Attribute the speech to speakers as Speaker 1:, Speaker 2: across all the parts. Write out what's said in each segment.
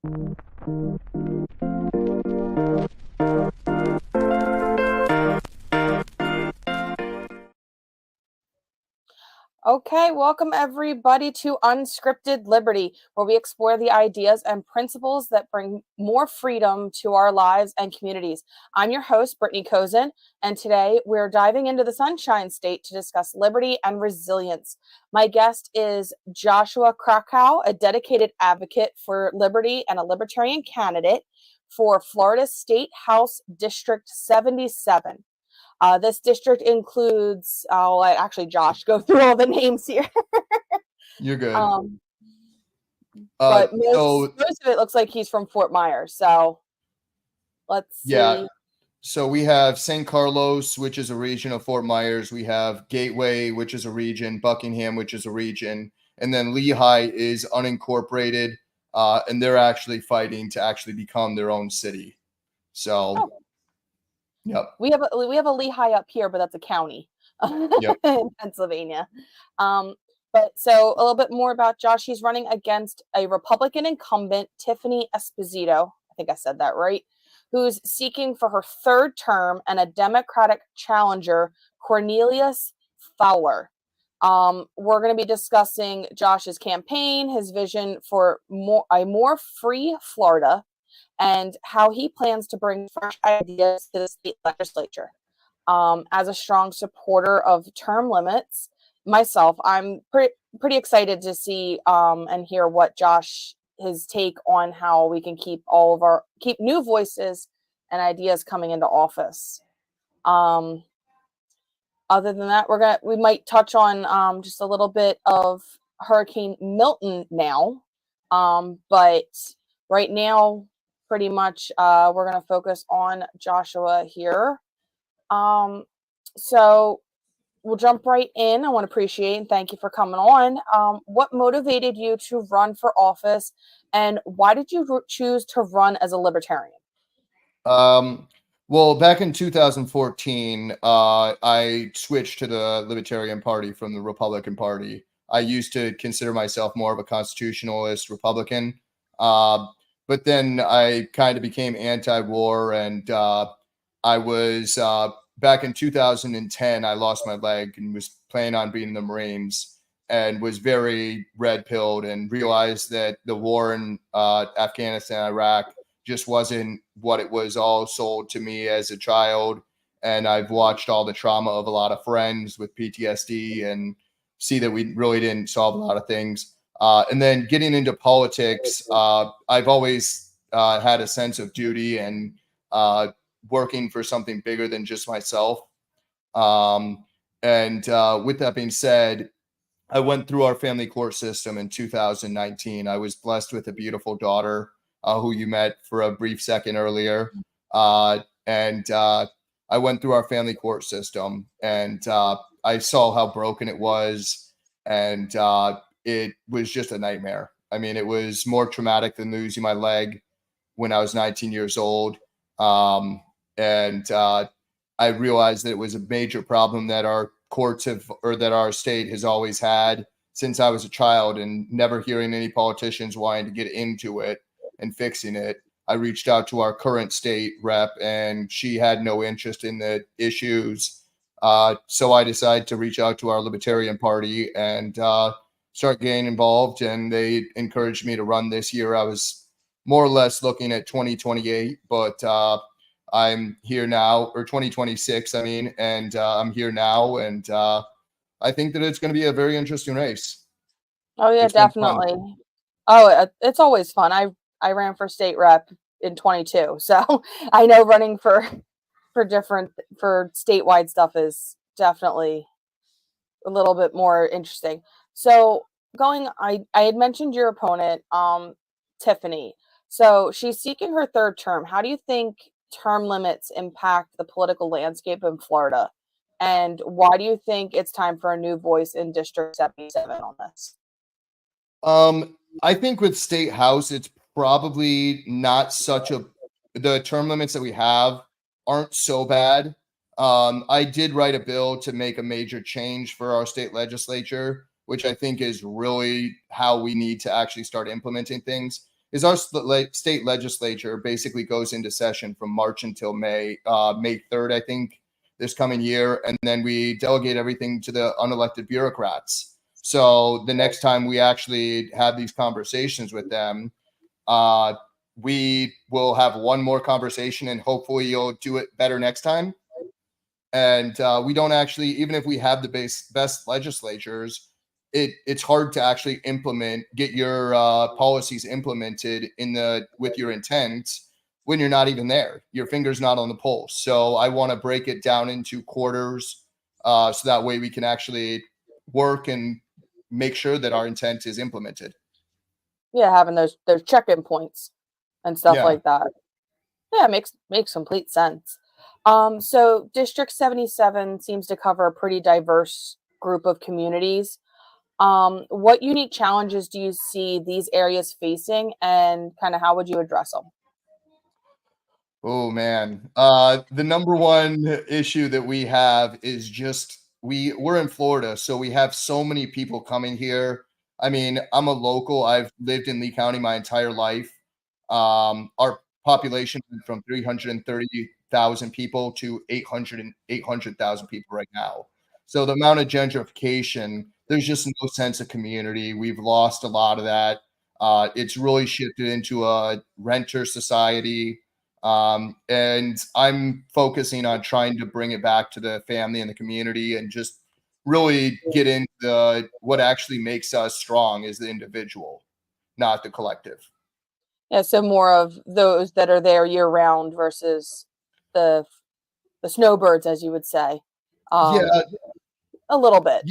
Speaker 1: Okay, welcome everybody to Unscripted Liberty, where we explore the ideas and principles that bring more freedom to our lives and communities. I'm your host, Brittany Kosin, and today we're diving into the Sunshine State to discuss liberty and resilience. My guest is Joshua Krakow, a dedicated advocate for liberty and a Libertarian candidate for Florida State House District 77. This district includes, I'll let actually Josh go through all the names here.
Speaker 2: You're good.
Speaker 1: But most of it looks like he's from Fort Myers. So let's see.
Speaker 2: Yeah. So we have San Carlos, which is a region of Fort Myers. We have Gateway, which is a region, Buckingham, which is a region, and then Lehigh is unincorporated, and they're actually fighting to actually become their own city. So, Yep.
Speaker 1: We have a Lehigh up here, but that's a county in Pennsylvania. But so a little bit more about Josh. He's running against a Republican incumbent, Tiffany Esposito. I think I said that right. Who's seeking for her third term, and a Democratic challenger, Cornelius Fowler. We're going to be discussing Josh's campaign, his vision for a more free Florida, and how he plans to bring fresh ideas to the state legislature. As a strong supporter of term limits myself, I'm pretty excited to see and hear what his take on how we can keep new voices and ideas coming into office. Other than that, we might touch on just a little bit of Hurricane Milton now, but right now, pretty much, we're going to focus on Joshua here. So we'll jump right in. I want to appreciate and thank you for coming on. What motivated you to run for office, and why did you choose to run as a libertarian?
Speaker 2: Well, back in 2014, I switched to the Libertarian Party from the Republican Party. I used to consider myself more of a constitutionalist Republican. But then I kind of became anti-war, and I was back in 2010. I lost my leg and was planning on being in the Marines, and was very red-pilled and realized that the war in Afghanistan, Iraq, just wasn't what it was all sold to me as a child. And I've watched all the trauma of a lot of friends with PTSD and see that we really didn't solve a lot of things. And then getting into politics, I've always had a sense of duty and working for something bigger than just myself. And with that being said, I went through our family court system in 2019. I was blessed with a beautiful daughter who you met for a brief second earlier. And I went through our family court system, and I saw how broken it was. And it was just a nightmare. I mean, it was more traumatic than losing my leg when I was 19 years old. And I realized that it was a major problem that our courts that our state has always had since I was a child, and never hearing any politicians wanting to get into it and fixing it. I reached out to our current state rep, and she had no interest in the issues. So I decided to reach out to our Libertarian Party and start getting involved, and they encouraged me to run this year. I was more or less looking at 2028, but I'm here now, or 2026, I mean, and I'm here now, and I think that it's going to be a very interesting race.
Speaker 1: Oh yeah, definitely. Oh, it's always fun. I ran for state rep in 22, so I know running for statewide stuff is definitely a little bit more interesting. So I had mentioned your opponent, Tiffany. So she's seeking her third term. How do you think term limits impact the political landscape in Florida? And why do you think it's time for a new voice in District 77 on this?
Speaker 2: I think with State House, it's probably not the term limits that we have aren't so bad. I did write a bill to make a major change for our state legislature, which I think is really how we need to actually start implementing things. is our state legislature basically goes into session from March until May 3rd, I think, this coming year. And then we delegate everything to the unelected bureaucrats. So the next time we actually have these conversations with them, we will have one more conversation, and hopefully you'll do it better next time. And we don't actually, even if we have the best legislatures, it's hard to actually get your policies implemented with your intent when you're not even there. Your finger's not on the pulse. So I want to break it down into quarters, so that way we can actually work and make sure that our intent is implemented.
Speaker 1: Yeah, having those check-in points and stuff like that. Yeah, makes complete sense. So District 77 seems to cover a pretty diverse group of communities. What unique challenges do you see these areas facing, and kind of how would you address them?
Speaker 2: Oh man, the number one issue that we have is just we're in Florida, so we have so many people coming here. I mean, I'm a local. I've lived in Lee County my entire life. Our population went from 330,000 people to 800,000 people right now. So the amount of gentrification, there's just no sense of community. We've lost a lot of that. It's really shifted into a renter society. And I'm focusing on trying to bring it back to the family and the community, and just really get into what actually makes us strong as the individual, not the collective.
Speaker 1: Yeah, so more of those that are there year round versus the snowbirds, as you would say.
Speaker 2: Yeah,
Speaker 1: a little bit.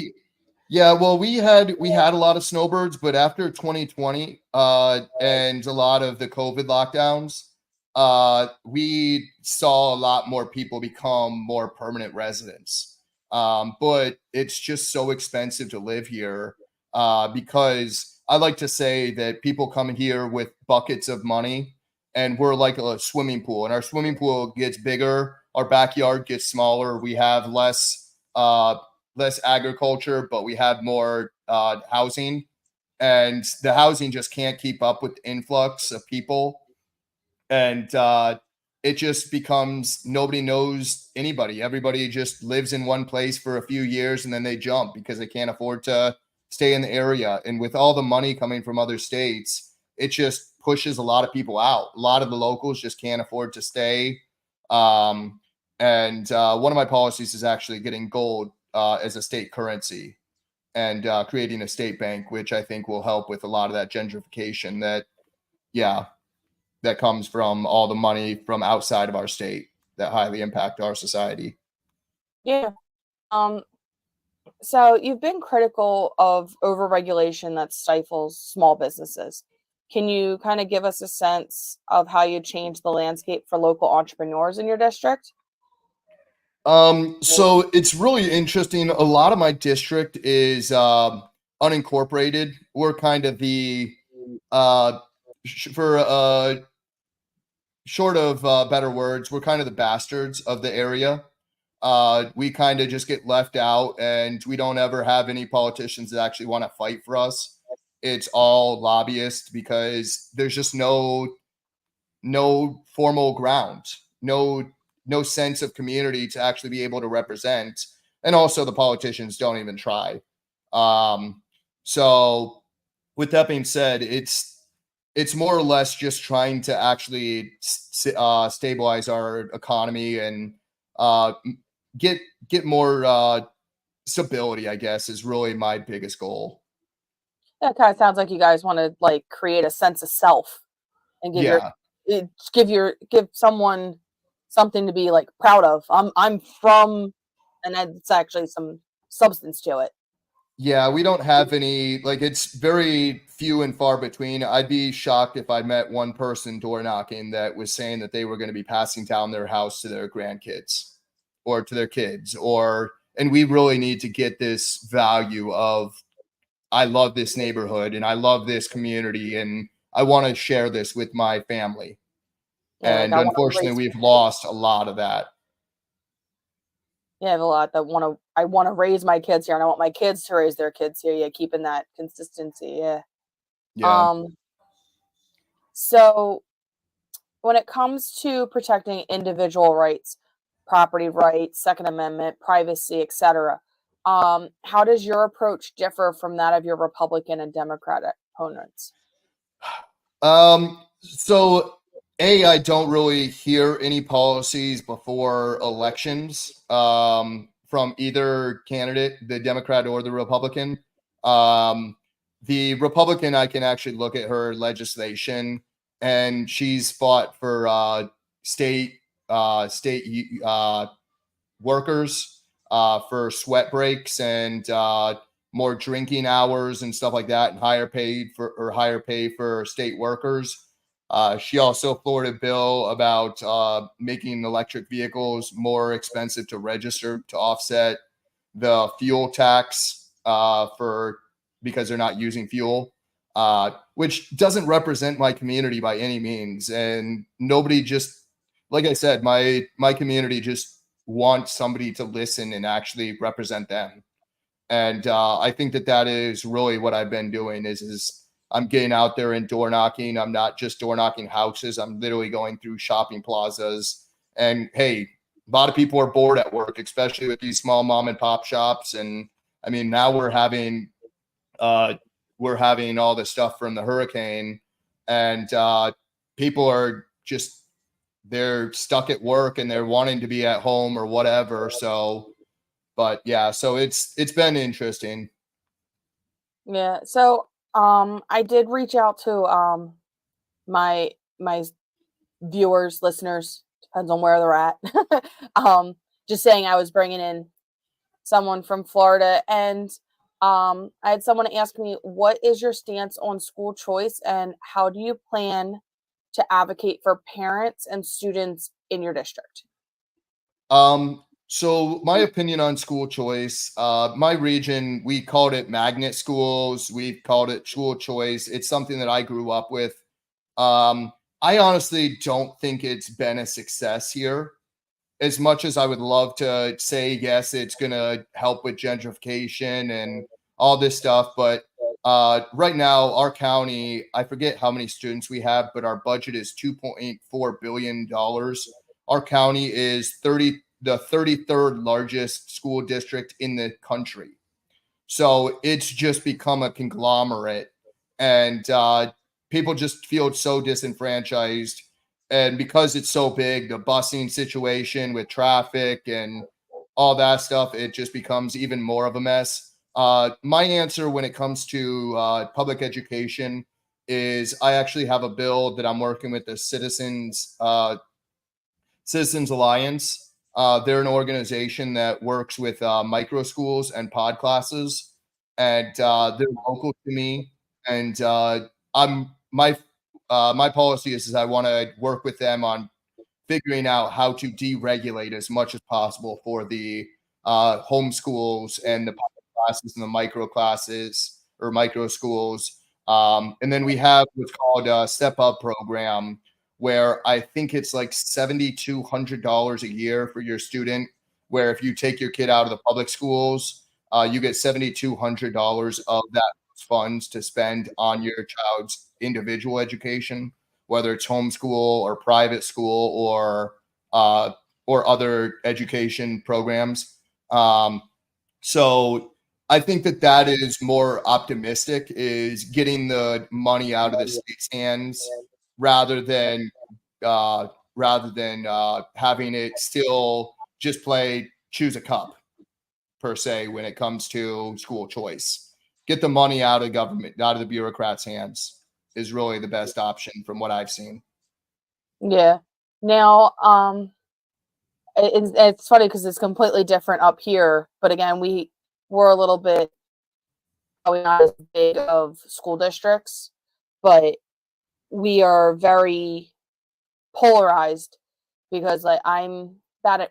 Speaker 2: Yeah, well, we had a lot of snowbirds, but after 2020 and a lot of the COVID lockdowns, we saw a lot more people become more permanent residents. But it's just so expensive to live here, because I like to say that people come here with buckets of money, and we're like a swimming pool, and our swimming pool gets bigger, our backyard gets smaller, we have less agriculture, but we have more housing, and the housing just can't keep up with the influx of people. And it just becomes nobody knows anybody. Everybody just lives in one place for a few years, and then they jump because they can't afford to stay in the area. And with all the money coming from other states, it just pushes a lot of people out. A lot of the locals just can't afford to stay. And one of my policies is actually getting gold as a state currency, and creating a state bank, which I think will help with a lot of that gentrification that comes from all the money from outside of our state that highly impact our society.
Speaker 1: Yeah. So you've been critical of overregulation that stifles small businesses. Can you kind of give us a sense of how you change the landscape for local entrepreneurs in your district?
Speaker 2: So it's really interesting. A lot of my district is unincorporated. We're kind of the short of better words, we're kind of the bastards of the area. We kind of just get left out, and we don't ever have any politicians that actually want to fight for us. It's all lobbyists, because there's just no formal ground, no sense of community to actually be able to represent. And also the politicians don't even try. So with that being said, it's more or less just trying to actually stabilize our economy and get more stability, I guess, is really my biggest goal.
Speaker 1: That kind of sounds like you guys want to like create a sense of self and give someone something to be like proud of. I'm from, and it's actually some substance to it.
Speaker 2: Yeah, we don't have any, like, it's very few and far between. I'd be shocked if I met one person door knocking that was saying that they were going to be passing down their house to their grandkids or to their kids, and we really need to get this value of, I love this neighborhood and I love this community and I want to share this with my family.
Speaker 1: Yeah,
Speaker 2: and unfortunately, we've lost a lot of that.
Speaker 1: Yeah, I have a lot that I want to raise my kids here, and I want my kids to raise their kids here. Yeah, keeping that consistency. Yeah.
Speaker 2: Yeah.
Speaker 1: So when it comes to protecting individual rights, property rights, Second Amendment, privacy, etc., how does your approach differ from that of your Republican and Democratic opponents?
Speaker 2: So I don't really hear any policies before elections from either candidate, the Democrat or the Republican. The Republican, I can actually look at her legislation, and she's fought for state workers for sweat breaks and more drinking hours and stuff like that, and higher pay for state workers. She also floated a bill about making electric vehicles more expensive to register to offset the fuel tax because they're not using fuel, which doesn't represent my community by any means. And nobody, just like I said, my community just wants somebody to listen and actually represent them. And I think that is really what I've been doing is I'm getting out there and door knocking. I'm not just door knocking houses. I'm literally going through shopping plazas. And hey, a lot of people are bored at work, especially with these small mom and pop shops. And I mean, now we're having all this stuff from the hurricane, and people are just, they're stuck at work and they're wanting to be at home or whatever. So, but yeah, so it's been interesting.
Speaker 1: Yeah. So I did reach out to my viewers, listeners, depends on where they're at. Just saying I was bringing in someone from Florida, and I had someone ask me, what is your stance on school choice and how do you plan to advocate for parents and students in your district?
Speaker 2: So my opinion on school choice, my region, we called it magnet schools. We've called it school choice. It's something that I grew up with. I honestly don't think it's been a success here. As much as I would love to say, yes, it's going to help with gentrification and all this stuff. But right now, our county, I forget how many students we have, but our budget is $2.4 billion. Our county is the 33rd largest school district in the country. So it's just become a conglomerate, and people just feel so disenfranchised. And because it's so big, the busing situation with traffic and all that stuff, it just becomes even more of a mess. My answer when it comes to public education is I actually have a bill that I'm working with the Citizens Alliance. They're an organization that works with micro schools and pod classes, and they're local to me. And I'm my policy is I want to work with them on figuring out how to deregulate as much as possible for the homeschools and the public classes and the micro classes or micro schools. And then we have what's called a Step Up program, where I think it's like $7,200 a year for your student, where if you take your kid out of the public schools, you get $7,200 of that funds to spend on your child's individual education, whether it's homeschool or private school or other education programs. So I think that is more optimistic, is getting the money out of the state's hands rather than having it still just play choose a cup per se when it comes to school choice. Get the money out of government, out of the bureaucrats' hands is really the best option from what I've seen.
Speaker 1: Yeah. Now, it's funny because it's completely different up here, but again, we're a little bit probably not as big of school districts, but we are very polarized because like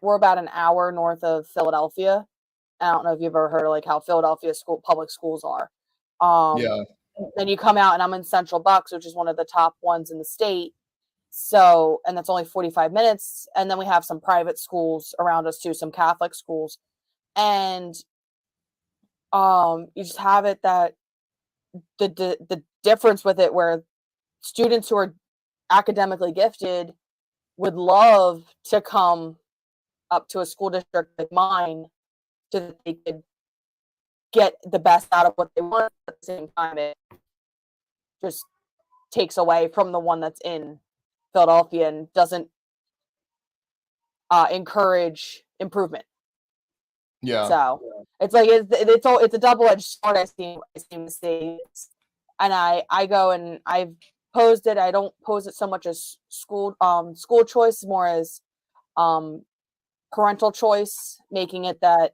Speaker 1: we're about an hour north of Philadelphia. I don't know if you've ever heard of like how Philadelphia public schools are.
Speaker 2: Yeah.
Speaker 1: Then you come out and I'm in Central Bucks, which is one of the top ones in the state. So, and that's only 45 minutes. And then we have some private schools around us too, some Catholic schools. And you just have it that the difference with it where students who are academically gifted would love to come up to a school district like mine so that they could get the best out of what they want. At the same time, it just takes away from the one that's in Philadelphia and doesn't encourage improvement.
Speaker 2: Yeah.
Speaker 1: So it's like it's a double-edged sword. I seem to see, and I go and I've posed it. I don't pose it so much as school choice, more as parental choice, making it that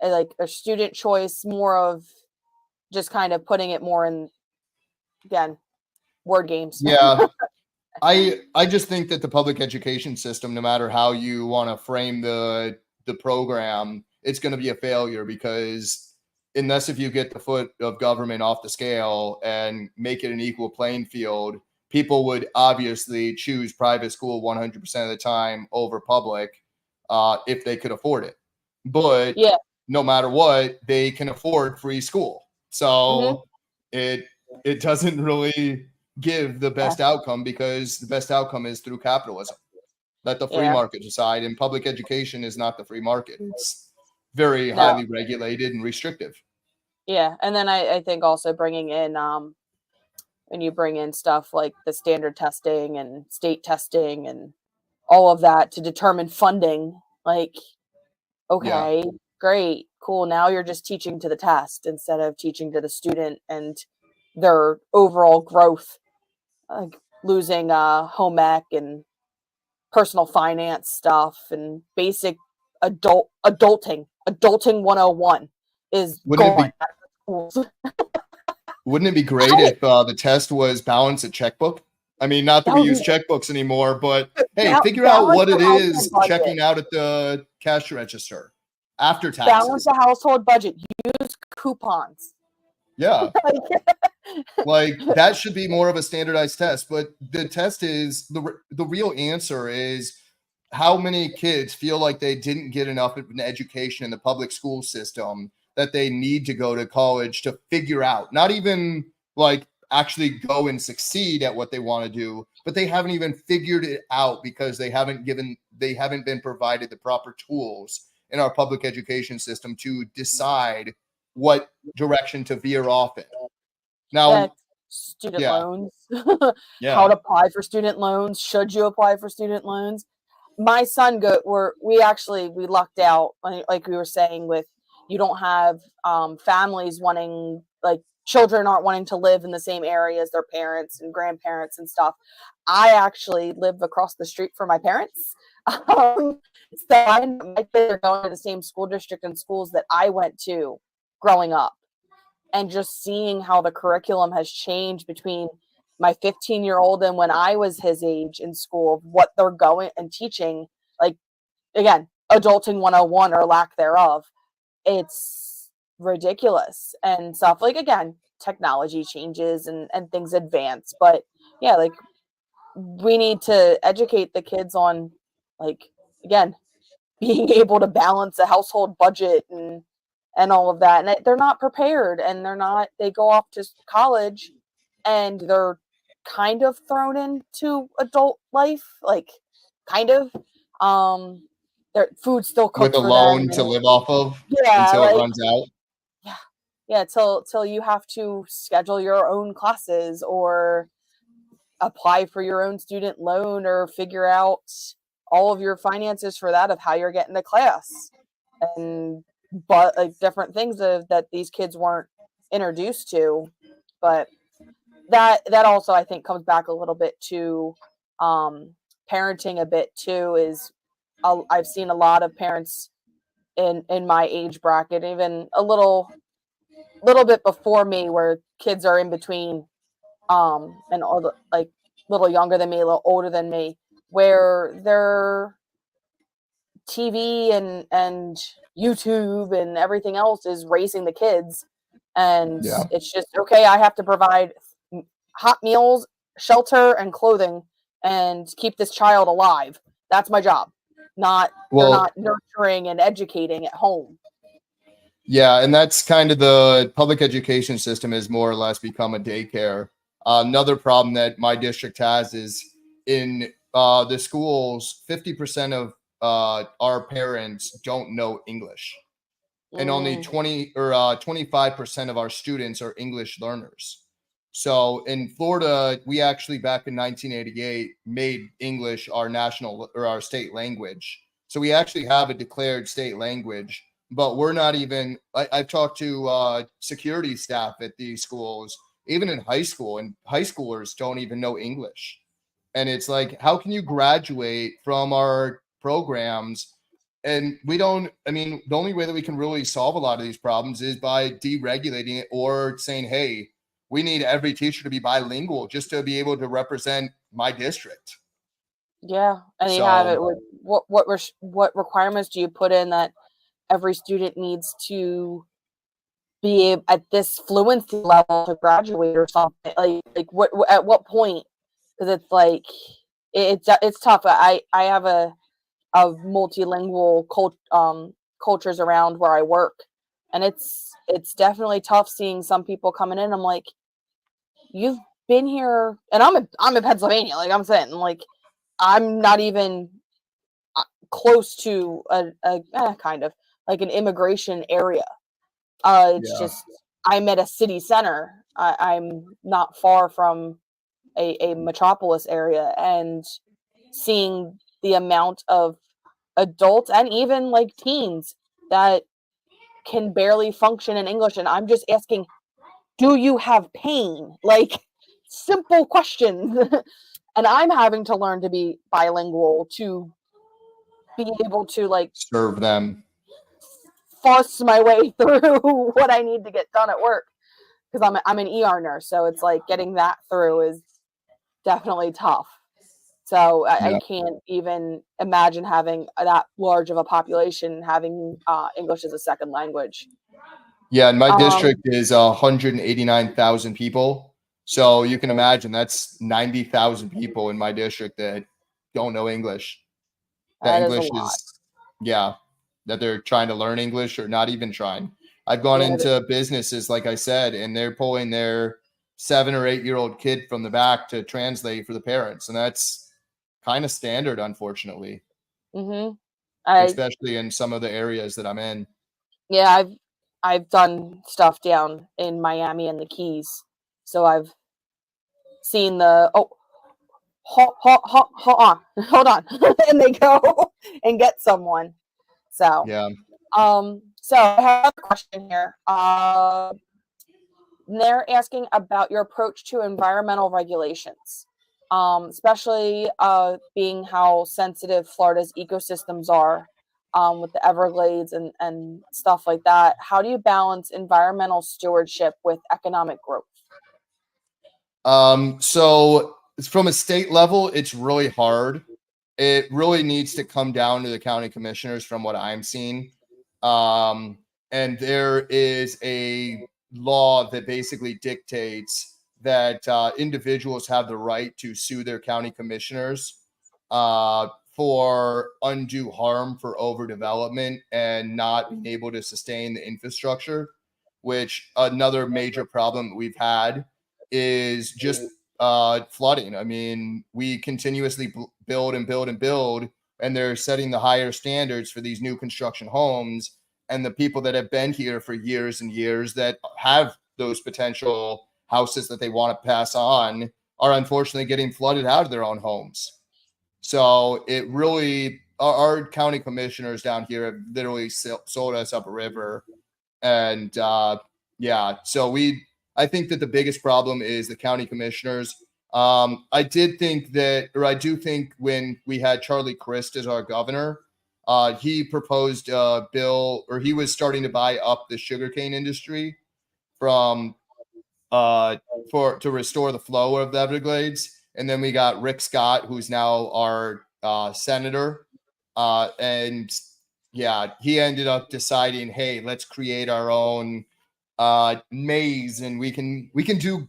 Speaker 1: like a student choice, more of just kind of putting it more in, again, word games.
Speaker 2: Yeah. I just think that the public education system, no matter how you want to frame the program, it's going to be a failure, because unless if you get the foot of government off the scale and make it an equal playing field, people would obviously choose private school 100% of the time over public if they could afford it. But no matter what, they can afford free school. So it doesn't really give the best outcome, because the best outcome is through capitalism. Let the free market decide, and public education is not the free market. It's very highly regulated and restrictive.
Speaker 1: Yeah, and then I think also bringing in when you bring in stuff like the standard testing and state testing and all of that to determine funding, like, okay, great, cool. Now you're just teaching to the test instead of teaching to the student and their overall growth, like losing home ec and personal finance stuff and basic adulting 101 is gone.
Speaker 2: Wouldn't it be great if the test was balance a checkbook? I mean, not that we use checkbooks anymore, but hey, figure out what it is checking out at the cash register after taxes.
Speaker 1: Balance the household budget. Use coupons.
Speaker 2: Yeah. Like that should be more of a standardized test, but the test is the real answer is how many kids feel like they didn't get enough of an education in the public school system that they need to go to college to figure out, not even like actually go and succeed at what they want to do, but they haven't even figured it out because they haven't been provided the proper tools in our public education system to decide what direction to veer off in. Now,
Speaker 1: student loans, how to apply for student loans. Should you apply for student loans? My son we lucked out, like we were saying, with you don't have families wanting, like children aren't wanting to live in the same area as their parents and grandparents and stuff. I actually live across the street from my parents. So my kids are going to the same school district and schools that I went to growing up. And just seeing how the curriculum has changed between my 15-year-old and when I was his age in school, what they're going and teaching, like, again, adulting 101 or lack thereof, it's ridiculous and stuff. Like, again, technology changes and things advance. But yeah, like, we need to educate the kids on, like, again, being able to balance a household budget and all of that. And they're not prepared, and they go off to college and they're kind of thrown into adult life, like kind of, their food still cooked
Speaker 2: with a loan to live off of until it runs out.
Speaker 1: Yeah. Till you have to schedule your own classes or apply for your own student loan or figure out all of your finances for that, of how you're getting to class, but like different things that these kids weren't introduced to. But that also, I think, comes back a little bit to parenting a bit too. Is I've seen a lot of parents in my age bracket, even a little bit before me, where kids are in between and all like a little younger than me, a little older than me, where they're TV and YouTube and everything else is raising the kids, and it's just, okay, I have to provide hot meals, shelter, and clothing, and keep this child alive. That's my job. They're not nurturing and educating at home.
Speaker 2: Yeah, and that's kind of the public education system has more or less become a daycare. Another problem that my district has is in the schools, 50% of our parents don't know English, and only 25% of our students are English learners. So in Florida, we actually back in 1988 made English our national or our state language. So we actually have a declared state language, but we're not even. I've talked to security staff at these schools, even in high school, and high schoolers don't even know English. And it's like, how can you graduate from our programs? And we don't, I mean, the only way that we can really solve a lot of these problems is by deregulating it or saying, hey, we need every teacher to be bilingual just to be able to represent my district.
Speaker 1: Yeah, and you
Speaker 2: So,
Speaker 1: have it with what requirements do you put in that every student needs to be at this fluency level to graduate or something? Like what at what point? Because it's like it's tough. I have a multilingual cultures around where I work, and it's definitely tough seeing some people coming in. I'm like, you've been here, and I'm in Pennsylvania. Like I'm saying, like I'm not even close to a kind of like an immigration area. It's
Speaker 2: yeah.
Speaker 1: just I'm at a city center. I'm not far from a metropolis area, and seeing the amount of adults and even like teens that can barely function in English, and I'm just asking, do you have pain? Like simple questions. And I'm having to learn to be bilingual to be able to like
Speaker 2: Serve them.
Speaker 1: fuss my way through what I need to get done at work, because I'm an ER nurse, so it's like getting that through is definitely tough. So I can't even imagine having that large of a population having English as a second language.
Speaker 2: Yeah, and my district is 189,000 people. So you can imagine that's 90,000 people in my district that don't know English. That
Speaker 1: That is a
Speaker 2: English
Speaker 1: lot.
Speaker 2: is, yeah, that they're trying to learn English or not even trying. I've gone
Speaker 1: Yeah,
Speaker 2: into businesses, like I said, and they're pulling their 7 or 8-year-old kid from the back to translate for the parents. And that's kind of standard, unfortunately, especially in some of the areas that I'm in.
Speaker 1: Yeah, I've done stuff down in Miami and the Keys, so I've seen the hold on, and they go and get someone. So
Speaker 2: Yeah.
Speaker 1: so I have a question here. They're asking about your approach to environmental regulations, especially being how sensitive Florida's ecosystems are, with the Everglades and stuff like that. How do you balance environmental stewardship with economic growth?
Speaker 2: So from a state level, it's really hard. It really needs to come down to the county commissioners from what I'm seeing. And there is a law that basically dictates that individuals have the right to sue their county commissioners for undue harm for overdevelopment and not being able to sustain the infrastructure, which another major problem we've had is just flooding. I mean, we continuously build and build and build, and they're setting the higher standards for these new construction homes. And the people that have been here for years and years that have those potential houses that they want to pass on are unfortunately getting flooded out of their own homes. So it really, our county commissioners down here have literally sold us up a river. And yeah, so I think that the biggest problem is the county commissioners. I do think when we had Charlie Crist as our governor, he proposed a bill, or he was starting to buy up the sugarcane industry from to restore the flow of the Everglades. And then we got Rick Scott, who's now our senator, and yeah, he ended up deciding, hey, let's create our own maze, and we can do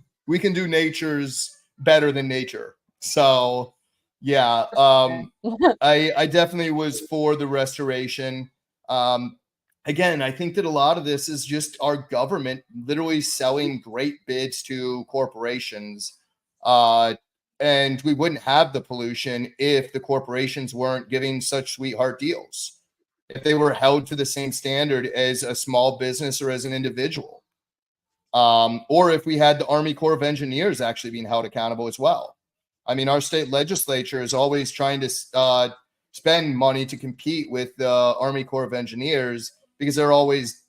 Speaker 2: nature's better than nature. So yeah, I definitely was for the restoration. Again, I think that a lot of this is just our government literally selling great bids to corporations And we wouldn't have the pollution if the corporations weren't giving such sweetheart deals, if they were held to the same standard as a small business or as an individual, or if we had the Army Corps of Engineers actually being held accountable as well. I mean, our state legislature is always trying to spend money to compete with the Army Corps of Engineers because they're always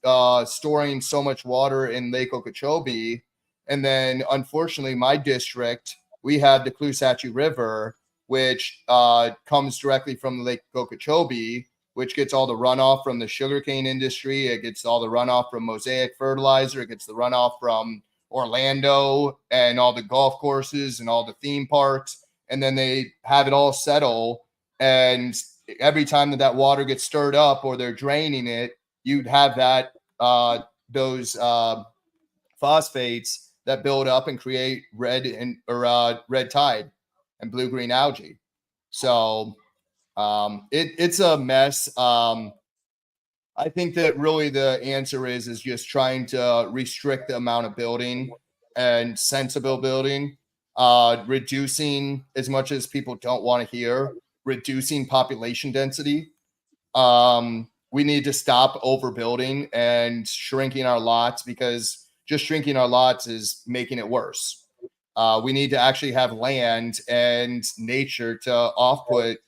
Speaker 2: storing so much water in Lake Okeechobee. And then, unfortunately, my district, we have the Clusatchee River, which comes directly from Lake Okeechobee, which gets all the runoff from the sugarcane industry. It gets all the runoff from Mosaic Fertilizer. It gets the runoff from Orlando and all the golf courses and all the theme parks. And then they have it all settle. And every time that water gets stirred up or they're draining it, you'd have that those phosphates that build up and create red tide and blue-green algae. So it's a mess. I think that really the answer is just trying to restrict the amount of building and sensible building, reducing as much as people don't want to hear, reducing population density. We need to stop overbuilding and shrinking our lots, because just shrinking our lots is making it worse. We need to actually have land and nature to off-put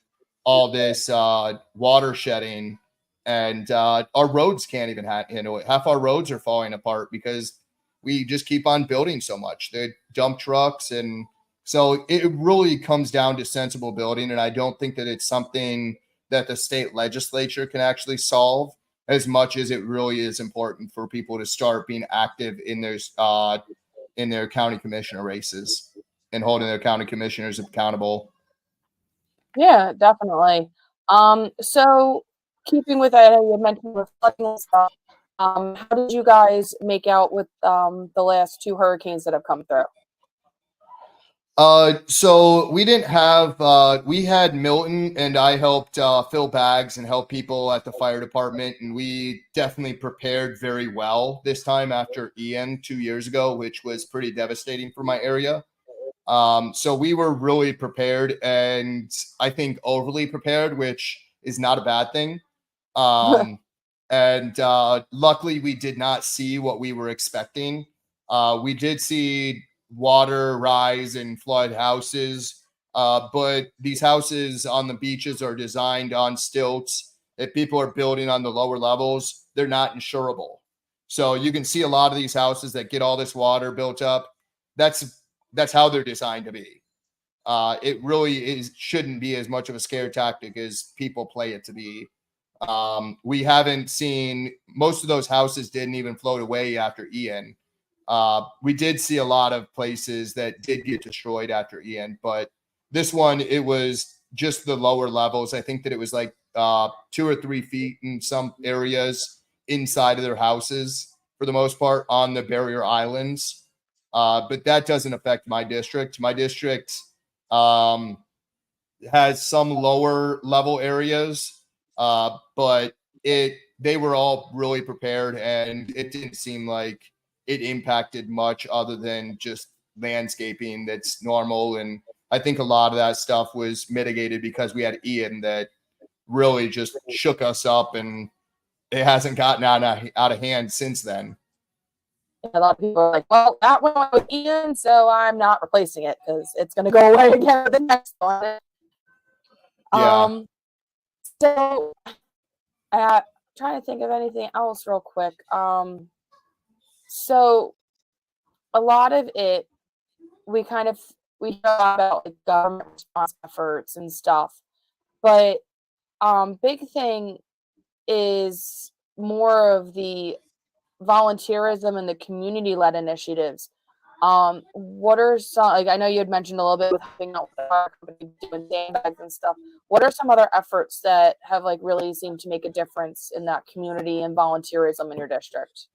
Speaker 2: all this water shedding, and our roads can't even handle it. Half our roads are falling apart because we just keep on building so much. The dump trucks, and so it really comes down to sensible building, and I don't think that it's something that the state legislature can actually solve, as much as it really is important for people to start being active in their county commissioner races and holding their county commissioners accountable.
Speaker 1: Yeah, definitely. So keeping with that, you mentioned with flooding and stuff. How did you guys make out with the last 2 hurricanes that have come through?
Speaker 2: So we didn't have, we had Milton, and I helped fill bags and help people at the fire department. And we definitely prepared very well this time after Ian 2 years ago, which was pretty devastating for my area. So we were really prepared, and I think overly prepared, which is not a bad thing. And luckily we did not see what we were expecting. We did see water rise and flood houses, but these houses on the beaches are designed on stilts. If people are building on the lower levels, they're not insurable. So you can see a lot of these houses that get all this water built up. That's how they're designed to be. It really shouldn't be as much of a scare tactic as people play it to be. We haven't seen, most of those houses didn't even float away after Ian. We did see a lot of places that did get destroyed after Ian, but this one, it was just the lower levels. I think that it was like 2 or 3 feet in some areas inside of their houses, for the most part, on the barrier islands. But that doesn't affect my district. My district has some lower level areas, but they were all really prepared, and it didn't seem like it impacted much other than just landscaping that's normal. And I think a lot of that stuff was mitigated because we had Ian that really just shook us up, and it hasn't gotten out of hand since then.
Speaker 1: A lot of people are like, well, that went away with Ian, so I'm not replacing it because it's going to go away again with the next one.
Speaker 2: Yeah.
Speaker 1: So trying to think of anything else real quick. So a lot of it, we hear about like government response efforts and stuff, but big thing is more of the volunteerism and the community-led initiatives. What are some, like, I know you had mentioned a little bit with helping out with the fire company doing sandbags and stuff. What are some other efforts that have like really seemed to make a difference in that community and volunteerism in your district?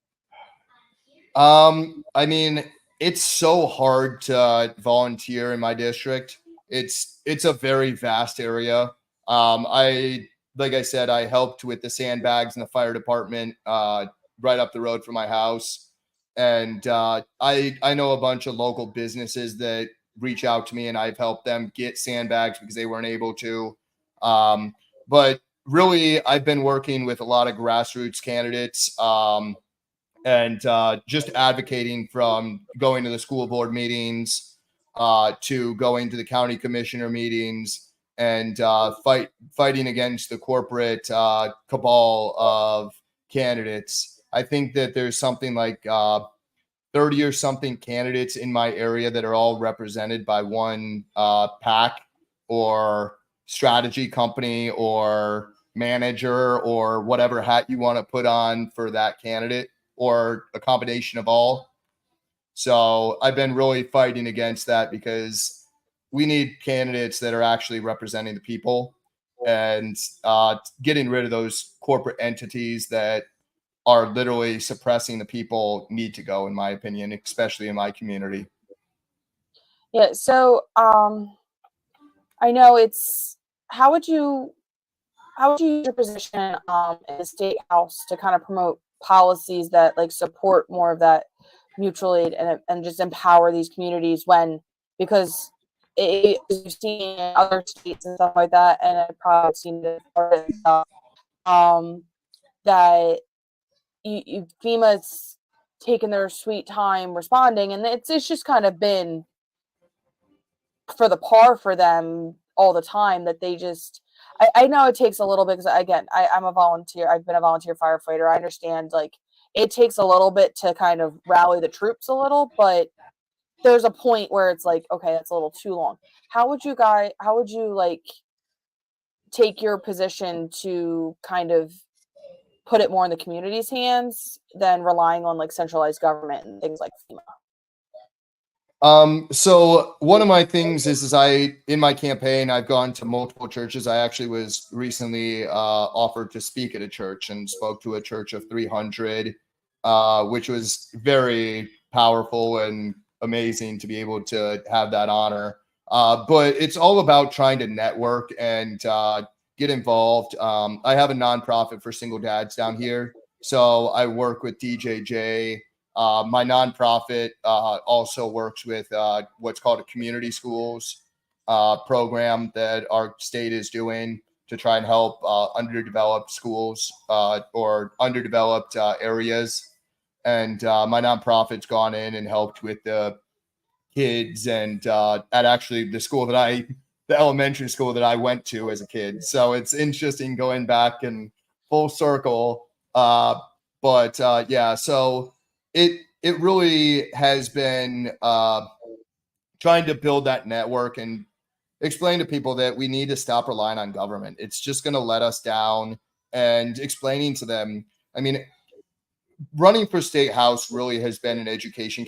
Speaker 2: I mean, it's so hard to volunteer in my district. It's a very vast area. Like I said, I helped with the sandbags in the fire department right up the road from my house. And I know a bunch of local businesses that reach out to me, and I've helped them get sandbags because they weren't able to. But really, I've been working with a lot of grassroots candidates, and just advocating, from going to the school board meetings to going to the county commissioner meetings, and fighting against the corporate cabal of candidates. I think that there's something like 30 or something candidates in my area that are all represented by one PAC or strategy company or manager or whatever hat you want to put on for that candidate, or a combination of all. So I've been really fighting against that, because we need candidates that are actually representing the people, and getting rid of those corporate entities that are literally suppressing the people need to go, in my opinion, especially in my community.
Speaker 1: Yeah. So I know it's, how would you use your position in the state house to kind of promote policies that like support more of that mutual aid and just empower these communities, because you've seen in other states and stuff like that, and I've probably seen it that FEMA's taken their sweet time responding, and it's just kind of been for the par for them all the time, that they just, I know it takes a little bit, because again, I'm a volunteer. I've been a volunteer firefighter. I understand, like, it takes a little bit to kind of rally the troops a little, but there's a point where it's like, okay, that's a little too long. How would you like take your position to kind of put it more in the community's hands than relying on like centralized government and things like FEMA?
Speaker 2: So one of my things is in my campaign, I've gone to multiple churches. I actually was recently offered to speak at a church, and spoke to a church of 300, which was very powerful and amazing to be able to have that honor. But it's all about trying to network and get involved. I have a nonprofit for single dads down here, so I work with DJJ. My nonprofit also works with what's called a community schools program that our state is doing to try and help underdeveloped schools or underdeveloped areas. And my nonprofit's gone in and helped with the kids, and at actually the elementary school that I went to as a kid. So it's interesting going back and full circle. But yeah, so it really has been trying to build that network and explain to people that we need to stop relying on government. It's just going to let us down, and explaining to them, I mean, running for state house really has been an education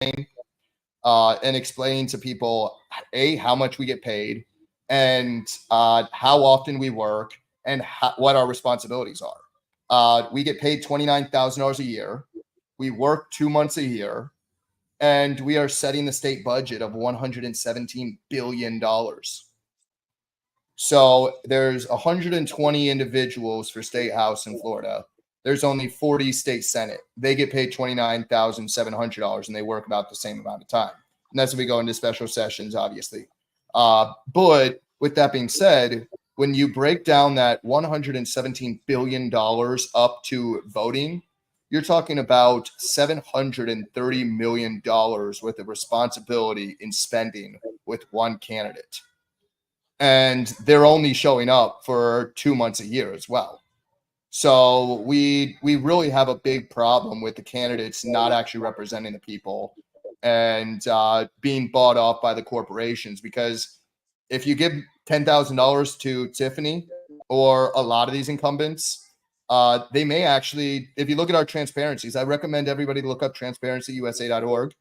Speaker 2: campaign, and explaining to people, how much we get paid, and how often we work, and what our responsibilities are. We get paid $29,000 a year. We work 2 months a year, and we are setting the state budget of $117 billion. So there's 120 individuals for state house in Florida. There's only 40 state senate. They get paid $29,700, and they work about the same amount of time. And that's if we go into special sessions, obviously. But with that being said, when you break down that $117 billion up to voting, you're talking about $730 million worth of responsibility in spending with one candidate. And they're only showing up for 2 months a year as well. So we really have a big problem with the candidates not actually representing the people, and being bought off by the corporations. Because if you give $10,000 to Tiffany or a lot of these incumbents, they may actually, if you look at our transparencies, I recommend everybody look up transparencyusa.org.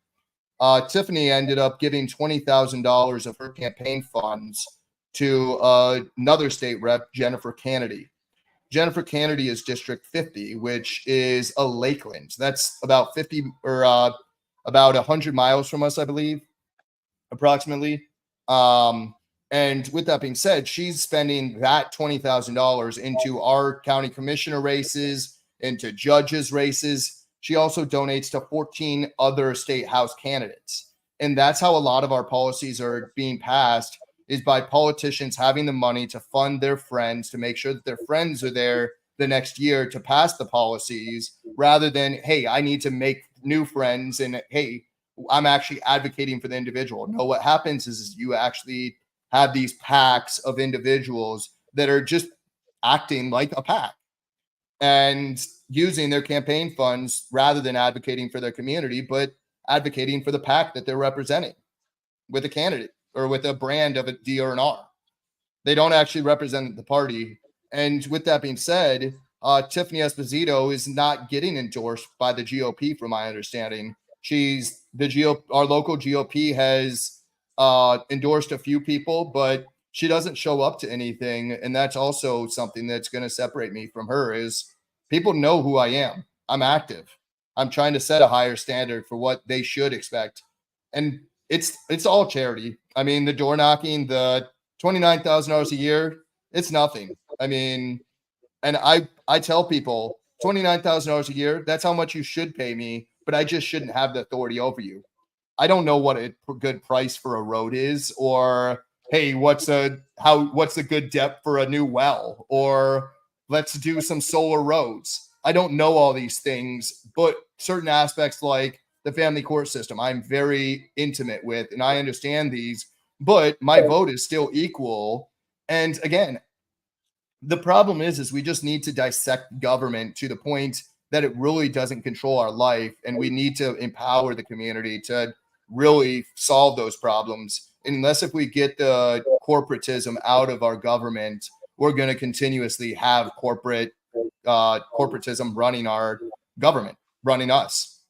Speaker 2: Tiffany ended up giving $20,000 of her campaign funds to another state rep, Jennifer Kennedy. Jennifer Kennedy is District 50, which is a Lakeland. That's about 50 or about 100 miles from us, I believe, approximately. And with that being said, she's spending that $20,000 into our county commissioner races, into judges races. She also donates to 14 other state house candidates. And that's how a lot of our policies are being passed, is by politicians having the money to fund their friends, to make sure that their friends are there the next year to pass the policies, rather than, hey, I need to make new friends, and hey, I'm actually advocating for the individual. No, what happens is you actually have these packs of individuals that are just acting like a pack and using their campaign funds rather than advocating for their community, but advocating for the pack that they're representing with a candidate or with a brand of a D or an R. They don't actually represent the party. And with that being said, Tiffany Esposito is not getting endorsed by the GOP, from my understanding. Our local GOP has endorsed a few people, but she doesn't show up to anything. And that's also something that's going to separate me from her, is people know who I am. I'm active. I'm trying to set a higher standard for what they should expect. And it's all charity. I mean, the door knocking, the $29,000 a year, it's nothing. I mean, and I tell people $29,000 a year, that's how much you should pay me, but I just shouldn't have the authority over you. I don't know what a good price for a road is, or hey, what's the good depth for a new well, or let's do some solar roads. I don't know all these things, but certain aspects like the family court system, I'm very intimate with, and I understand these, but my vote is still equal. And again, the problem is we just need to dissect government to the point that it really doesn't control our life, and we need to empower the community to really solve those problems. Unless if we get the corporatism out of our government, we're going to continuously have corporatism running our government, running us.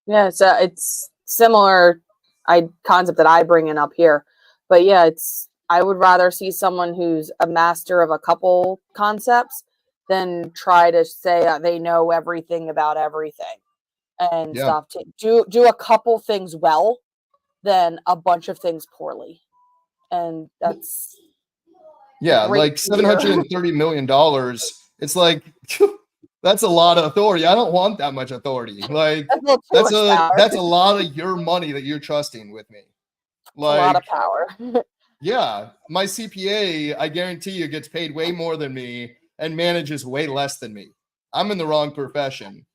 Speaker 1: Yeah, so it's similar concept that I bring in up here, but yeah, I would rather see someone who's a master of a couple concepts than try to say that they know everything about everything and stuff. To do a couple things well than a bunch of things poorly, and that's
Speaker 2: like $730 million. It's like that's a lot of authority. I don't want that much authority. Like that's a lot of your money that you're trusting with me. Like
Speaker 1: a lot of power.
Speaker 2: Yeah, my CPA, I guarantee you, gets paid way more than me and manages way less than me. I'm in the wrong profession,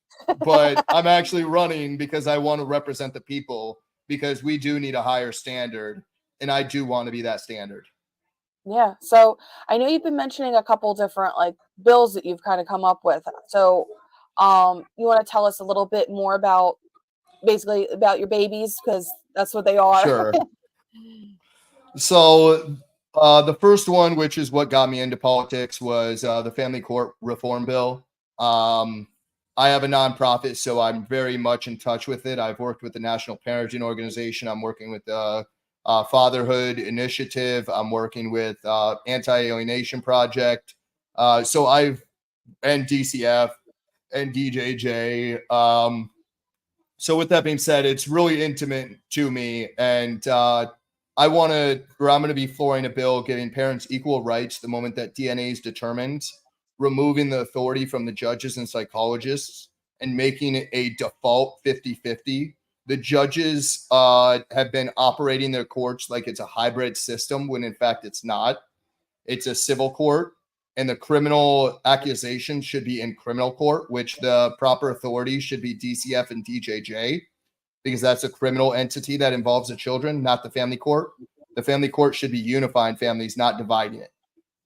Speaker 2: but I'm actually running because I want to represent the people, because we do need a higher standard, and I do want to be that standard.
Speaker 1: Yeah. So I know you've been mentioning a couple different bills that you've kind of come up with. So you want to tell us a little bit more about your babies, because that's what they are.
Speaker 2: Sure. So the first one, which is what got me into politics, was the family court reform bill. I have a nonprofit, so I'm very much in touch with it. I've worked with the National Parenting Organization. I'm working with the Fatherhood Initiative. I'm working with Anti-Alienation Project. And DCF and DJJ. So with that being said, it's really intimate to me, and I'm going to be flooring a bill giving parents equal rights the moment that DNA is determined, removing the authority from the judges and psychologists, and making it a default 50-50. The judges have been operating their courts like it's a hybrid system, when in fact it's not. It's a civil court, and the criminal accusation should be in criminal court, which the proper authority should be DCF and DJJ, because that's a criminal entity that involves the children, not the family court. The family court should be unifying families, not dividing it.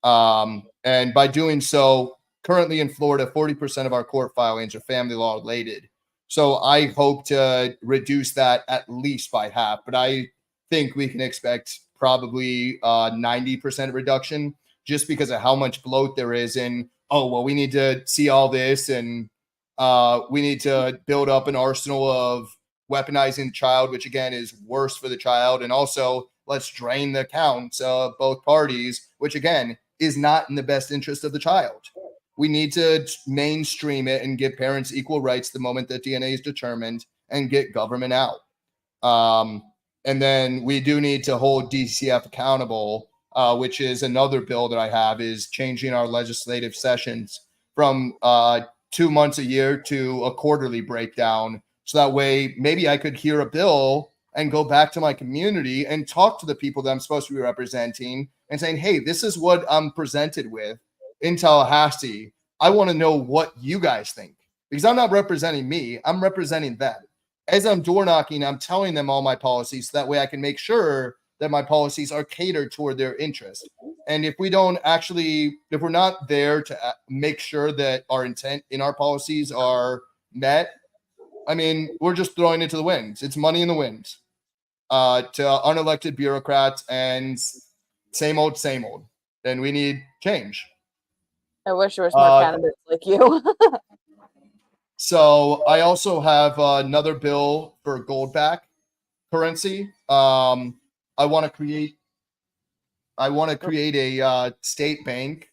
Speaker 2: And by doing so, currently in Florida, 40% of our court filings are family law related. So I hope to reduce that at least by half, but I think we can expect probably 90% reduction, just because of how much bloat there is in, we need to see all this, and we need to build up an arsenal of weaponizing the child, which again is worse for the child. And also, let's drain the accounts of both parties, which again is not in the best interest of the child. We need to mainstream it and give parents equal rights the moment that DNA is determined, and get government out. And then we do need to hold DCF accountable, which is another bill that I have, is changing our legislative sessions from 2 months a year to a quarterly breakdown, So that way, maybe I could hear a bill and go back to my community and talk to the people that I'm supposed to be representing and saying, hey, this is what I'm presented with in Tallahassee. I want to know what you guys think, because I'm not representing me. I'm representing them. As I'm door knocking, I'm telling them all my policies. So that way I can make sure that my policies are catered toward their interest. And if we're not there to make sure that our intent in our policies are met, I mean, we're just throwing it to the wind. It's money in the wind to unelected bureaucrats, and same old, same old. Then we need change.
Speaker 1: I wish there was more candidates like you.
Speaker 2: So I also have another bill for gold-backed currency. I want to create a state bank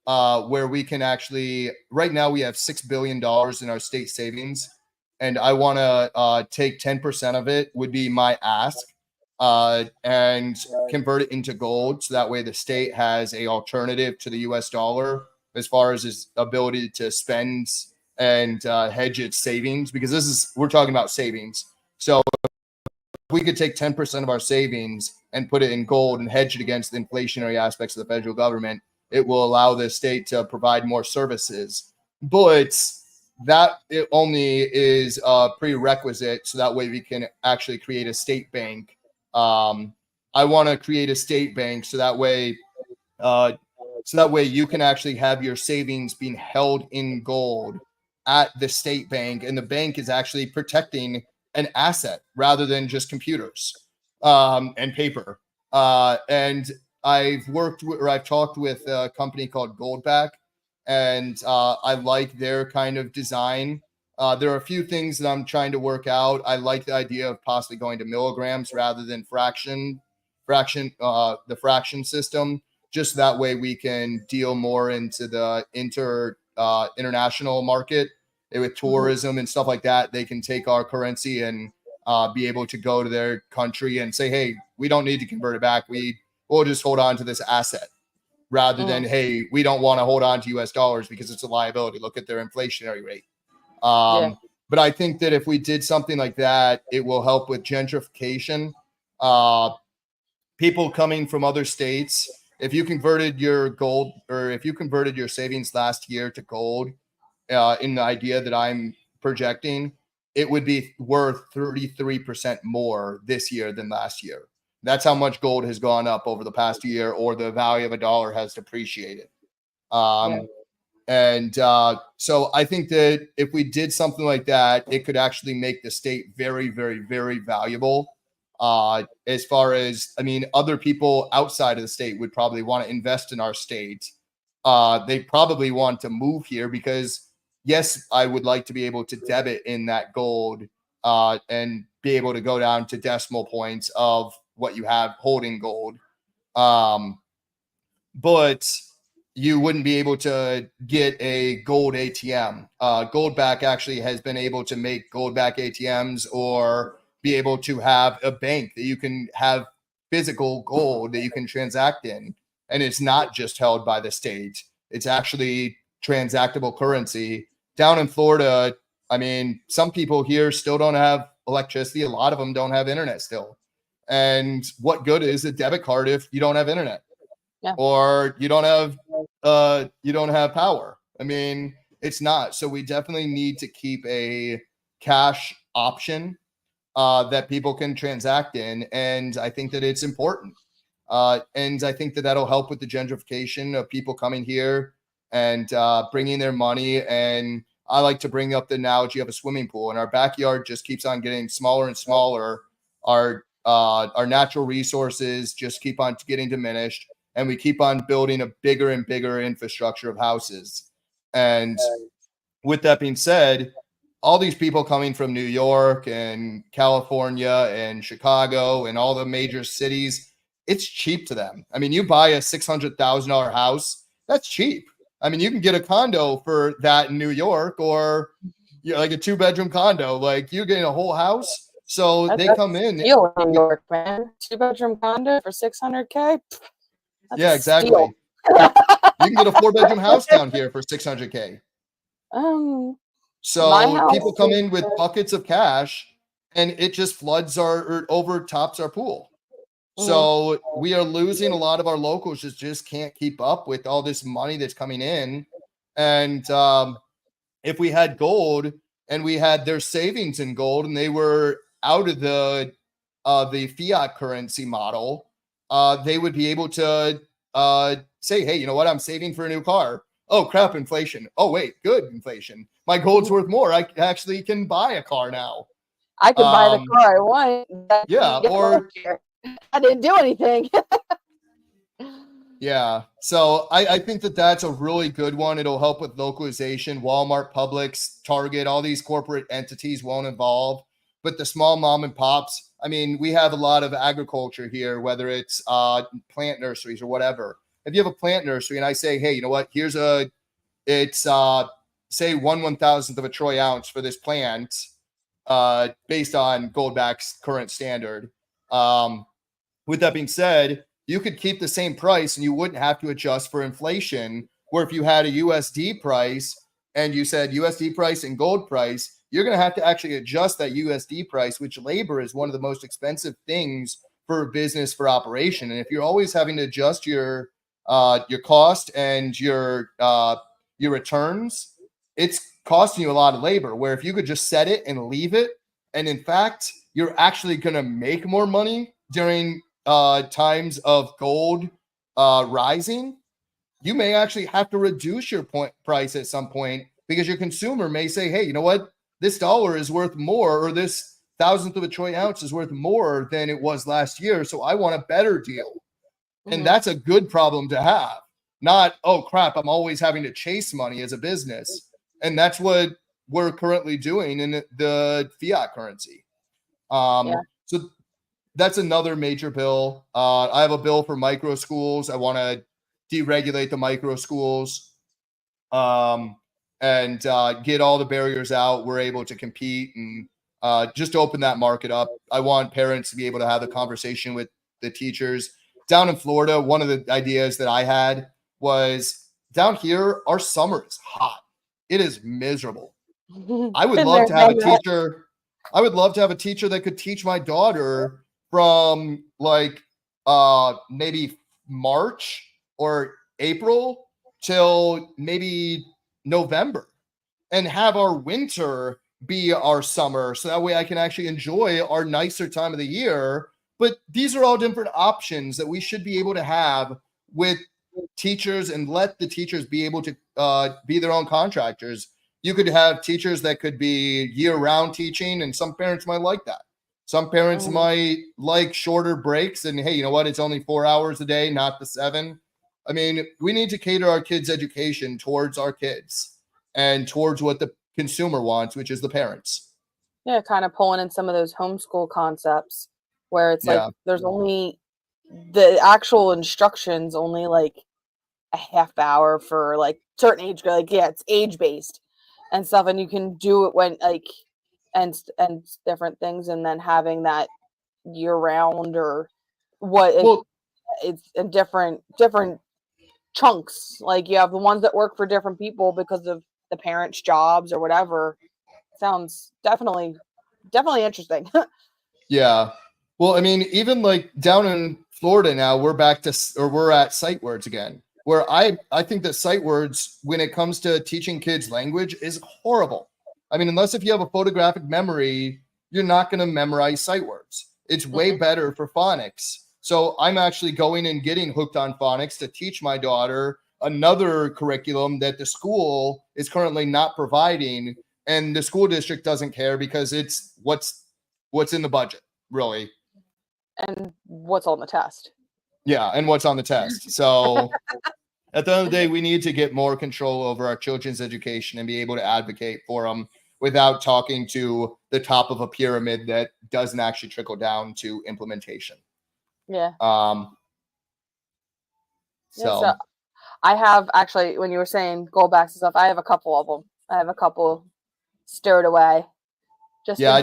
Speaker 2: where we can actually. Right now, we have $6 billion in our state savings, and I want to take 10% of it. Would be my ask, and convert it into gold, so that way the state has a alternative to the U.S. dollar as far as its ability to spend and hedge its savings, because we're talking about savings. So if we could take 10% of our savings and put it in gold and hedge it against the inflationary aspects of the federal government, it will allow the state to provide more services. But that it only is a prerequisite, so that way we can actually create a state bank. I want to create a state bank so that way you can actually have your savings being held in gold at the state bank, and the bank is actually protecting an asset rather than just computers and paper. And I've talked with a company called Goldback, and I like their kind of design. There are a few things that I'm trying to work out. I like the idea of possibly going to milligrams rather than the fraction system. Just that way we can deal more into the international market with tourism and stuff like that. They can take our currency and be able to go to their country and say, hey, we don't need to convert it back. We'll just hold on to this asset, rather than, hey, we don't want to hold on to US dollars because it's a liability. Look at their inflationary rate. But I think that if we did something like that, it will help with gentrification. People coming from other states, if you converted your gold, or if you converted your savings last year to gold, in the idea that I'm projecting, it would be worth 33% more this year than last year. That's how much gold has gone up over the past year, or the value of a dollar has depreciated. And so I think that if we did something like that, it could actually make the state very, very, very valuable. As far as, I mean, other people outside of the state would probably want to invest in our state. They probably want to move here because, yes, I would like to be able to debit in that gold and be able to go down to decimal points of what you have holding gold. But you wouldn't be able to get a gold ATM. Goldback actually has been able to make goldback ATMs, or be able to have a bank that you can have physical gold that you can transact in. And it's not just held by the state. It's actually transactable currency. Down in Florida, I mean, some people here still don't have electricity. A lot of them don't have internet still. And what good is a debit card if you don't have internet?
Speaker 1: Yeah.
Speaker 2: Or you don't have power. I mean, it's not. So we definitely need to keep a cash option that people can transact in. And I think that it's important. And I think that that'll help with the gentrification of people coming here and bringing their money. And I like to bring up the analogy of a swimming pool. And our backyard just keeps on getting smaller and smaller. Our natural resources just keep on getting diminished. And we keep on building a bigger and bigger infrastructure of houses. And with that being said, all these people coming from New York and California and Chicago and all the major cities, it's cheap to them. I mean, you buy a $600,000 house, that's cheap. I mean, you can get a condo for that in New York, or like a 2-bedroom condo. Like, you're getting a whole house. So they come in.
Speaker 1: Steal in New York, man. 2-bedroom condo for $600K.
Speaker 2: Yeah, exactly. You can get a 4-bedroom house down here for $600K. So people come in with buckets of cash and it just floods or overtops our pool. So we are losing a lot of our locals just can't keep up with all this money that's coming in. And if we had gold and we had their savings in gold and they were out of the fiat currency model, they would be able to say, hey, you know what? I'm saving for a new car. Oh, crap, inflation. Oh, wait, good inflation. My gold's worth more. I actually can buy a car now.
Speaker 1: I could buy the car I want.
Speaker 2: Yeah, or
Speaker 1: I didn't do anything.
Speaker 2: yeah. So I think that's a really good one. It'll help with localization. Walmart, Publix, Target, all these corporate entities won't involve. But the small mom and pops, I mean, we have a lot of agriculture here, whether it's plant nurseries or whatever. If you have a plant nursery and I say, hey, you know what? It's say 1/1000th of a troy ounce for this plant, based on Goldback's current standard. With that being said, you could keep the same price and you wouldn't have to adjust for inflation. Where if you had a USD price and you said USD price and gold price, you're going to have to actually adjust that USD price, which labor is one of the most expensive things for a business for operation. And if you're always having to adjust your cost and your returns, it's costing you a lot of labor. Where if you could just set it and leave it, and in fact, you're actually going to make more money during times of gold rising, you may actually have to reduce your price at some point because your consumer may say, hey, you know what? This dollar is worth more, or this 1,000th of a troy ounce is worth more than it was last year. So I want a better deal. And that's a good problem to have. Not, oh, crap, I'm always having to chase money as a business. And that's what we're currently doing in the fiat currency. So that's another major bill. I have a bill for micro schools. I want to deregulate the micro schools and get all the barriers out. We're able to compete and just open that market up. I want parents to be able to have a conversation with the teachers. Down in Florida, one of the ideas that I had was down here, our summer is hot. It is miserable. I would love to have a teacher. I would love to have a teacher that could teach my daughter from like maybe March or April till maybe November and have our winter be our summer. So that way I can actually enjoy our nicer time of the year. But these are all different options that we should be able to have with teachers and let the teachers be able to be their own contractors. You could have teachers that could be year-round teaching, and some parents might like that. Some parents might like shorter breaks and, hey, you know what? It's only 4 hours a day, not the 7. I mean, we need to cater our kids' education towards our kids and towards what the consumer wants, which is the parents.
Speaker 1: Yeah, kind of pulling in some of those homeschool concepts where it's like there's only the actual instructions, only like a half hour for like certain age, like it's age based and stuff, and you can do it when like and different things, and then having that year round or what it's in different chunks. Like you have the ones that work for different people because of the parents' jobs or whatever. Sounds definitely interesting.
Speaker 2: Yeah. Well, I mean, even like down in Florida now, we're at sight words again, where I think that sight words, when it comes to teaching kids language, is horrible. I mean, unless if you have a photographic memory, you're not going to memorize sight words. It's way better for phonics. So I'm actually going and getting hooked on phonics to teach my daughter another curriculum that the school is currently not providing, and the school district doesn't care because it's what's in the budget, really.
Speaker 1: And what's on the test.
Speaker 2: Yeah, and what's on the test. So at the end of the day, we need to get more control over our children's education and be able to advocate for them without talking to the top of a pyramid that doesn't actually trickle down to implementation.
Speaker 1: Yeah.
Speaker 2: So
Speaker 1: I have actually, when you were saying goldbacks and stuff, I have a couple of them. I have a couple stowed away.
Speaker 2: I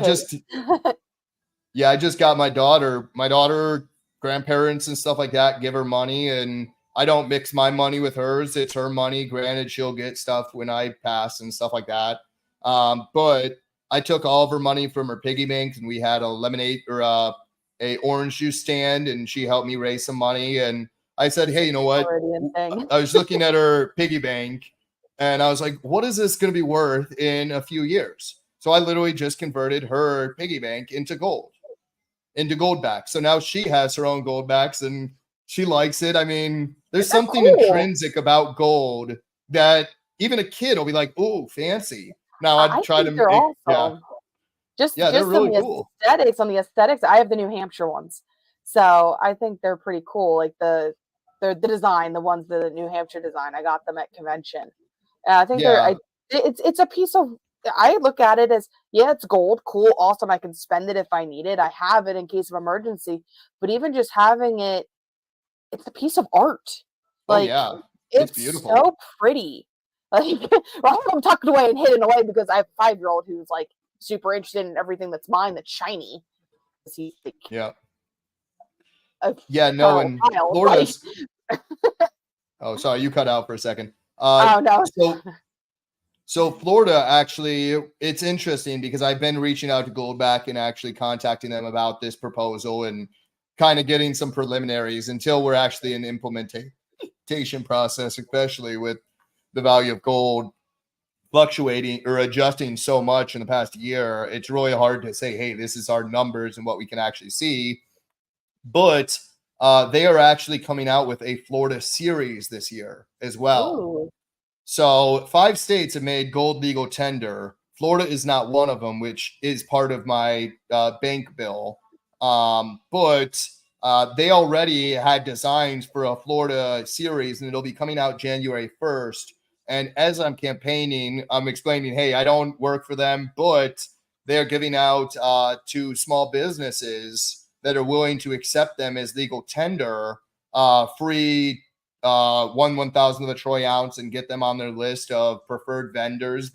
Speaker 2: just got my daughter, grandparents and stuff like that give her money, and I don't mix my money with hers. It's her money. Granted, she'll get stuff when I pass and stuff like that. But I took all of her money from her piggy bank, and we had a lemonade or a orange juice stand, and she helped me raise some money. And I said, hey, you know what? I was looking at her piggy bank, and I was like, what is this going to be worth in a few years? So I literally just converted her piggy bank into gold backs. So now she has her own gold backs, and she likes it. I mean, there's something intrinsic about gold that even a kid will be like, "Oh, fancy." Now I'd try to
Speaker 1: make, awesome. Just
Speaker 2: they're really cool.
Speaker 1: On the aesthetics, I have the New Hampshire ones, so I think they're pretty cool. Like the design, the New Hampshire design, I got them at convention. I think it's a piece of. I look at it as, yeah, it's gold, cool, awesome. I can spend it if I need it. I have it in case of emergency. But even just having it, it's a piece of art. Like, it's beautiful. So pretty. Like, well, I'm tucked away and hidden away because I have a 5-year-old who's like super interested in everything that's mine that's shiny.
Speaker 2: And Florida's. Oh, sorry, you cut out for a second.
Speaker 1: Oh no.
Speaker 2: So Florida, actually, it's interesting because I've been reaching out to Goldback and actually contacting them about this proposal and kind of getting some preliminaries until we're actually in the implementation process, especially with the value of gold fluctuating or adjusting so much in the past year. It's really hard to say, hey, this is our numbers and what we can actually see. But they are actually coming out with a Florida series this year as well.
Speaker 1: Ooh.
Speaker 2: So 5 states have made gold legal tender. Florida is not one of them, which is part of my bank bill. But they already had designs for a Florida series, and it'll be coming out January 1st. And as I'm campaigning, I'm explaining, hey, I don't work for them, but they're giving out to small businesses that are willing to accept them as legal tender, free 1/1000 of a troy ounce and get them on their list of preferred vendors.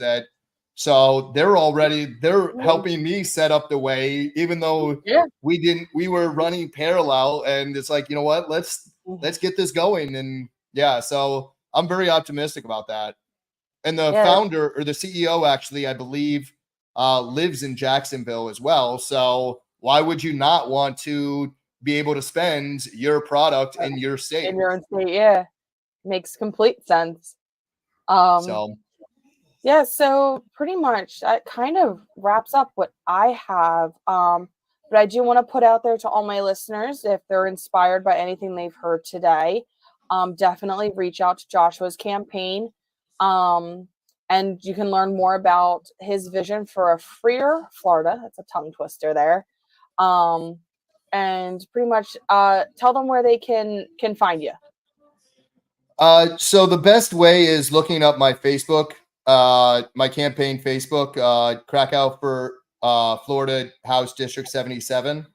Speaker 2: So they're helping me set up the way, even though we were running parallel. And it's like, you know what, let's get this going. And so I'm very optimistic about that. And the founder or the CEO, actually, I believe, lives in Jacksonville as well. So why would you not want to be able to spend your product in your state?
Speaker 1: In your own state, yeah. Makes complete sense. So pretty much that kind of wraps up what I have. But I do want to put out there to all my listeners, if they're inspired by anything they've heard today, definitely reach out to Joshua's campaign. And you can learn more about his vision for a freer Florida. That's a tongue twister there. And pretty much tell them where they can find you.
Speaker 2: So the best way is looking up my Facebook, my campaign Facebook, Krakow for Florida House District 77.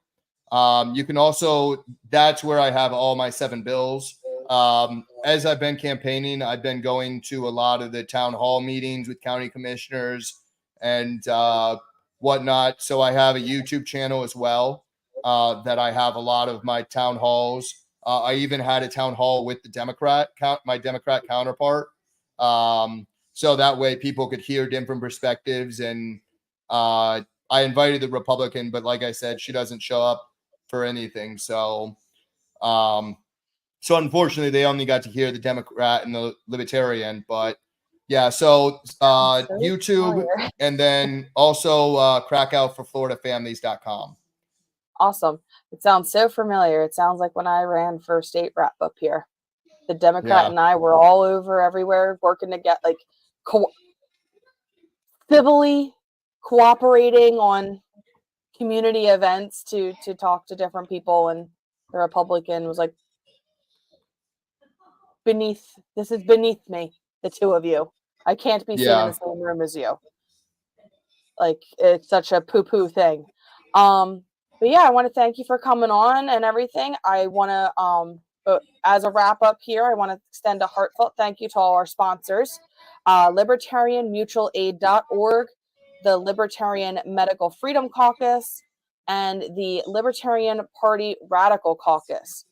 Speaker 2: You can also, that's where I have all my 7 bills. As I've been campaigning, I've been going to a lot of the town hall meetings with county commissioners and whatnot. So I have a YouTube channel as well, that I have a lot of my town halls. I even had a town hall with my Democrat counterpart. So that way people could hear different perspectives. And I invited the Republican, but like I said, she doesn't show up for anything. So unfortunately, they only got to hear the Democrat and the Libertarian. But so YouTube, and then also KrakowForFloridaFamilies.com.
Speaker 1: Awesome. It sounds so familiar. It sounds like when I ran for state rep up here. The Democrat and I were all over everywhere working to get civilly cooperating on community events to talk to different people. And the Republican was like, this is beneath me, the two of you. I can't be seen in the same room as you. Like, it's such a poo-poo thing. But I want to thank you for coming on and everything. I want to, as a wrap up here, I want to extend a heartfelt thank you to all our sponsors, LibertarianMutualAid.org, the Libertarian Medical Freedom Caucus, and the Libertarian Party Radical Caucus.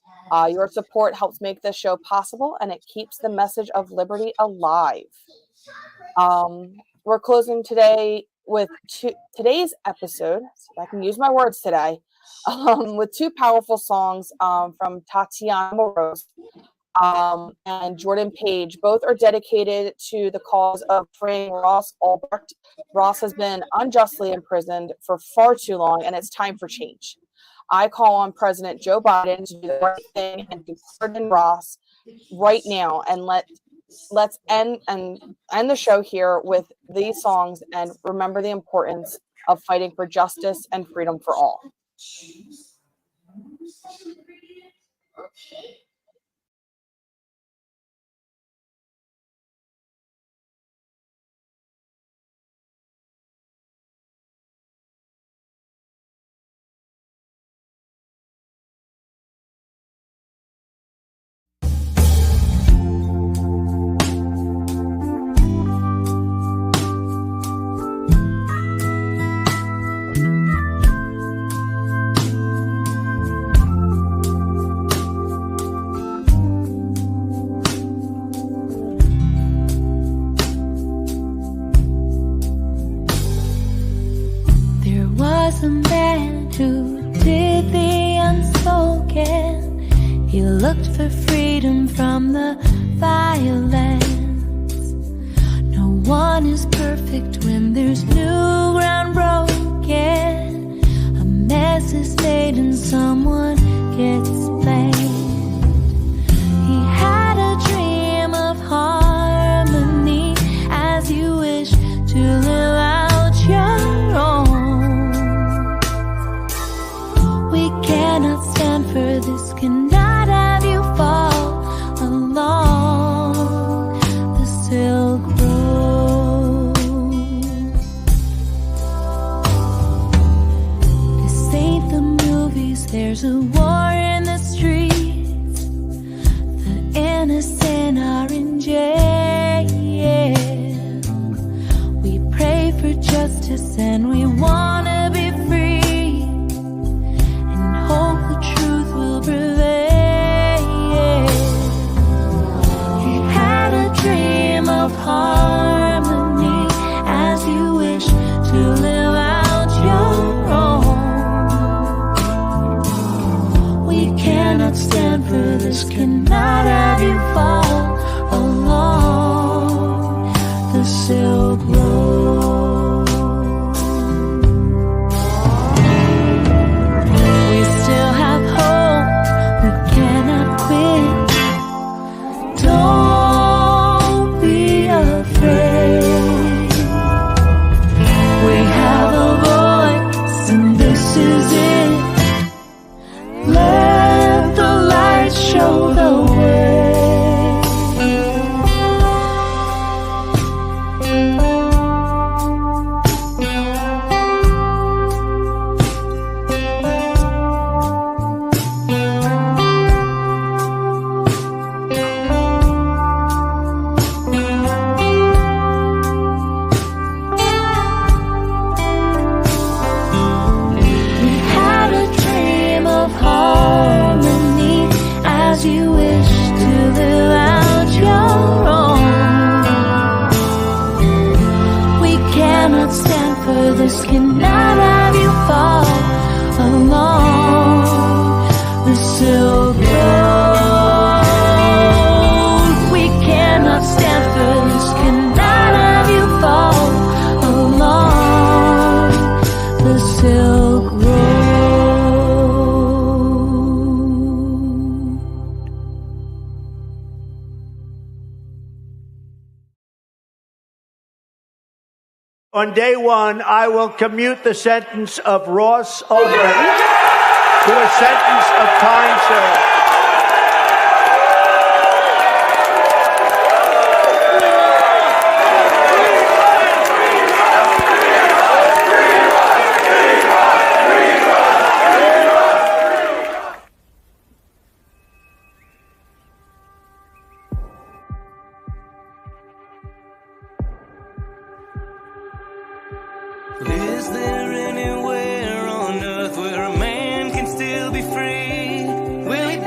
Speaker 1: Your support helps make this show possible, and it keeps the message of liberty alive. We're closing today with today's episode, if I can use my words today, with two powerful songs from Tatiana Moroz and Jordan Page. Both are dedicated to the cause of freeing Ross Ulbricht. Ross has been unjustly imprisoned for far too long, and it's time for change. I call on President Joe Biden to do the right thing and to pardon Ross right now, and let's end the show here with these songs and remember the importance of fighting for justice and freedom for all.
Speaker 3: A man who did the unspoken. He looked for freedom from the violence. No one is perfect when there's new ground broken. A mess is made and someone gets blamed. He had a dream of harmony as you wish to live out your own. We cannot stand for this, cannot have you fall along the Silk Road. This ain't the movies, there's a war in the streets. The innocent are in jail. We pray for justice and we wanna be free. Hope the truth will prevail. He had a dream of harmony as you wish to live out your own. We cannot stand for this, cannot have you fall along the Silk Road. Don't be afraid. We have a voice and this is it. Let the light show the way. This cannot have you fall along the Silk Road. We cannot stand for this, cannot have you fall along the Silk Road.
Speaker 4: On day one, I will commute the sentence of Ross Ulbricht to a sentence of time served.
Speaker 5: Is there anywhere on earth where a man can still be free? Will he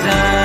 Speaker 3: sun.